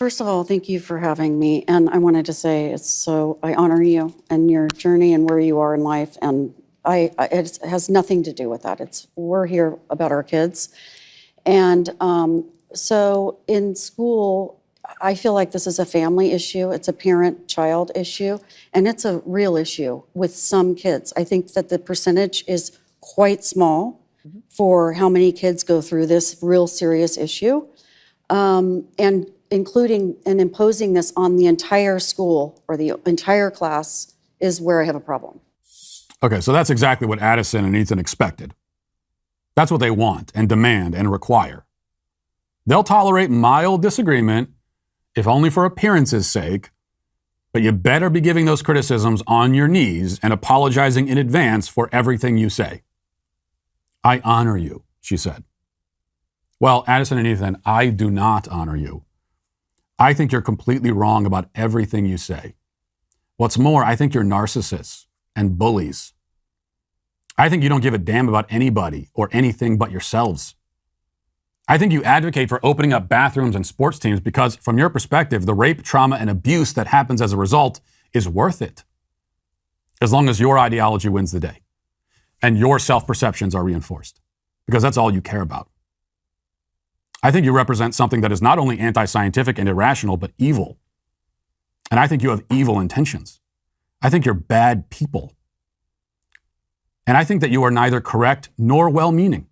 First of all, thank you for having me. And I wanted to say I honor you and your journey and where you are in life. And it has nothing to do with that. We're here about our kids. And so in school, I feel like this is a family issue. It's a parent-child issue. And it's a real issue with some kids. I think that the percentage is quite small for how many kids go through this real serious issue. And including and imposing this on the entire school or the entire class is where I have a problem. Okay, so that's exactly what Addison and Ethan expected. That's what they want and demand and require. They'll tolerate mild disagreement, if only for appearance's sake, but you better be giving those criticisms on your knees and apologizing in advance for everything you say. I honor you, she said. Well, Addison and Ethan, I do not honor you. I think you're completely wrong about everything you say. What's more, I think you're narcissists and bullies. I think you don't give a damn about anybody or anything but yourselves. I think you advocate for opening up bathrooms and sports teams because, from your perspective, the rape, trauma, and abuse that happens as a result is worth it, as long as your ideology wins the day and your self-perceptions are reinforced, because that's all you care about. I think you represent something that is not only anti-scientific and irrational, but evil. And I think you have evil intentions. I think you're bad people. And I think that you are neither correct nor well-meaning.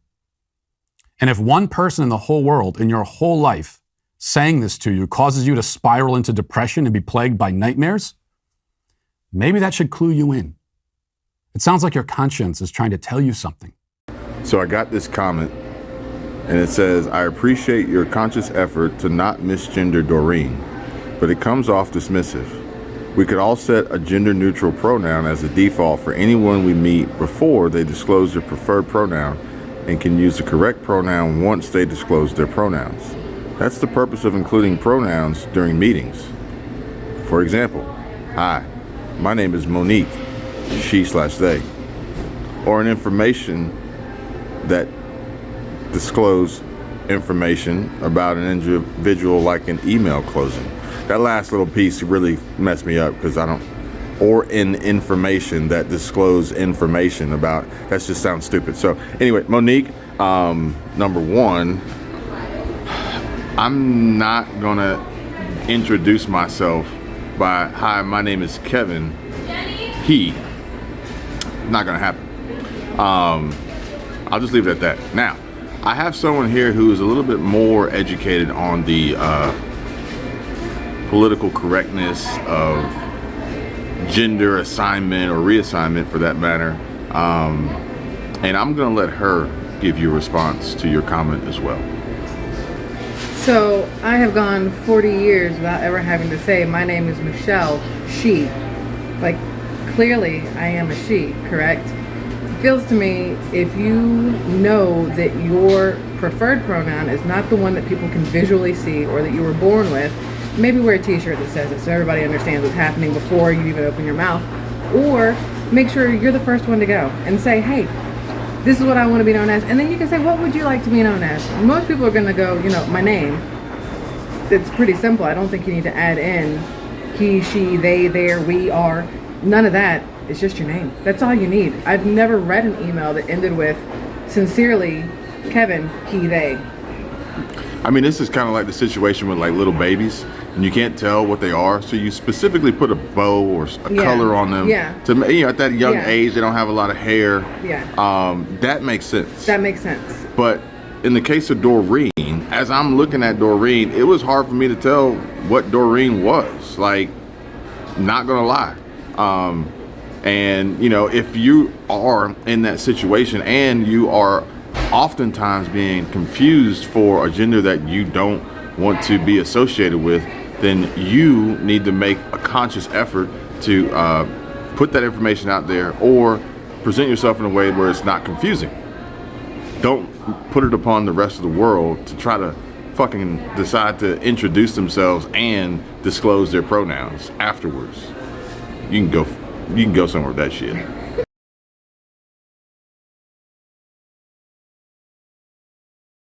And if one person in the whole world, in your whole life, saying this to you causes you to spiral into depression and be plagued by nightmares, maybe that should clue you in. It sounds like your conscience is trying to tell you something. So I got this comment, and it says, I appreciate your conscious effort to not misgender Doreen, but it comes off dismissive. We could all set a gender-neutral pronoun as a default for anyone we meet before they disclose their preferred pronoun and can use the correct pronoun once they disclose their pronouns. That's the purpose of including pronouns during meetings. For example, hi, my name is Monique, she/they, or an information that disclose information about an individual like an email closing. That last little piece really messed me up because or in information that disclose information about, that just sounds stupid. So anyway, Monique, number one, I'm not gonna introduce myself by, hi, my name is Kevin, he. Not gonna happen. I'll just leave it at that. Now, I have someone here who is a little bit more educated on the political correctness of gender assignment or reassignment for that matter. And I'm gonna let her give you a response to your comment as well. So I have gone 40 years without ever having to say, my name is Michelle, she. Like, clearly I am a she, correct? It feels to me, if you know that your preferred pronoun is not the one that people can visually see or that you were born with, maybe wear a t-shirt that says it so everybody understands what's happening before you even open your mouth. Or make sure you're the first one to go and say, hey, this is what I want to be known as. And then you can say, what would you like to be known as? Most people are going to go, my name. It's pretty simple. I don't think you need to add in he, she, they, their, we, are. None of that. It's just your name. That's all you need. I've never read an email that ended with, sincerely, Kevin, he, they. I mean, this is kind of like the situation with like little babies, and you can't tell what they are, so you specifically put a bow or a color on them. Yeah. To at that young age, they don't have a lot of hair. Yeah. That makes sense. That makes sense. But in the case of Doreen, as I'm looking at Doreen, it was hard for me to tell what Doreen was. Like, not gonna lie. And if you are in that situation and you are oftentimes being confused for a gender that you don't want to be associated with, then you need to make a conscious effort to put that information out there or present yourself in a way where it's not confusing. Don't put it upon the rest of the world to try to fucking decide to introduce themselves and disclose their pronouns afterwards. You can go somewhere with that shit.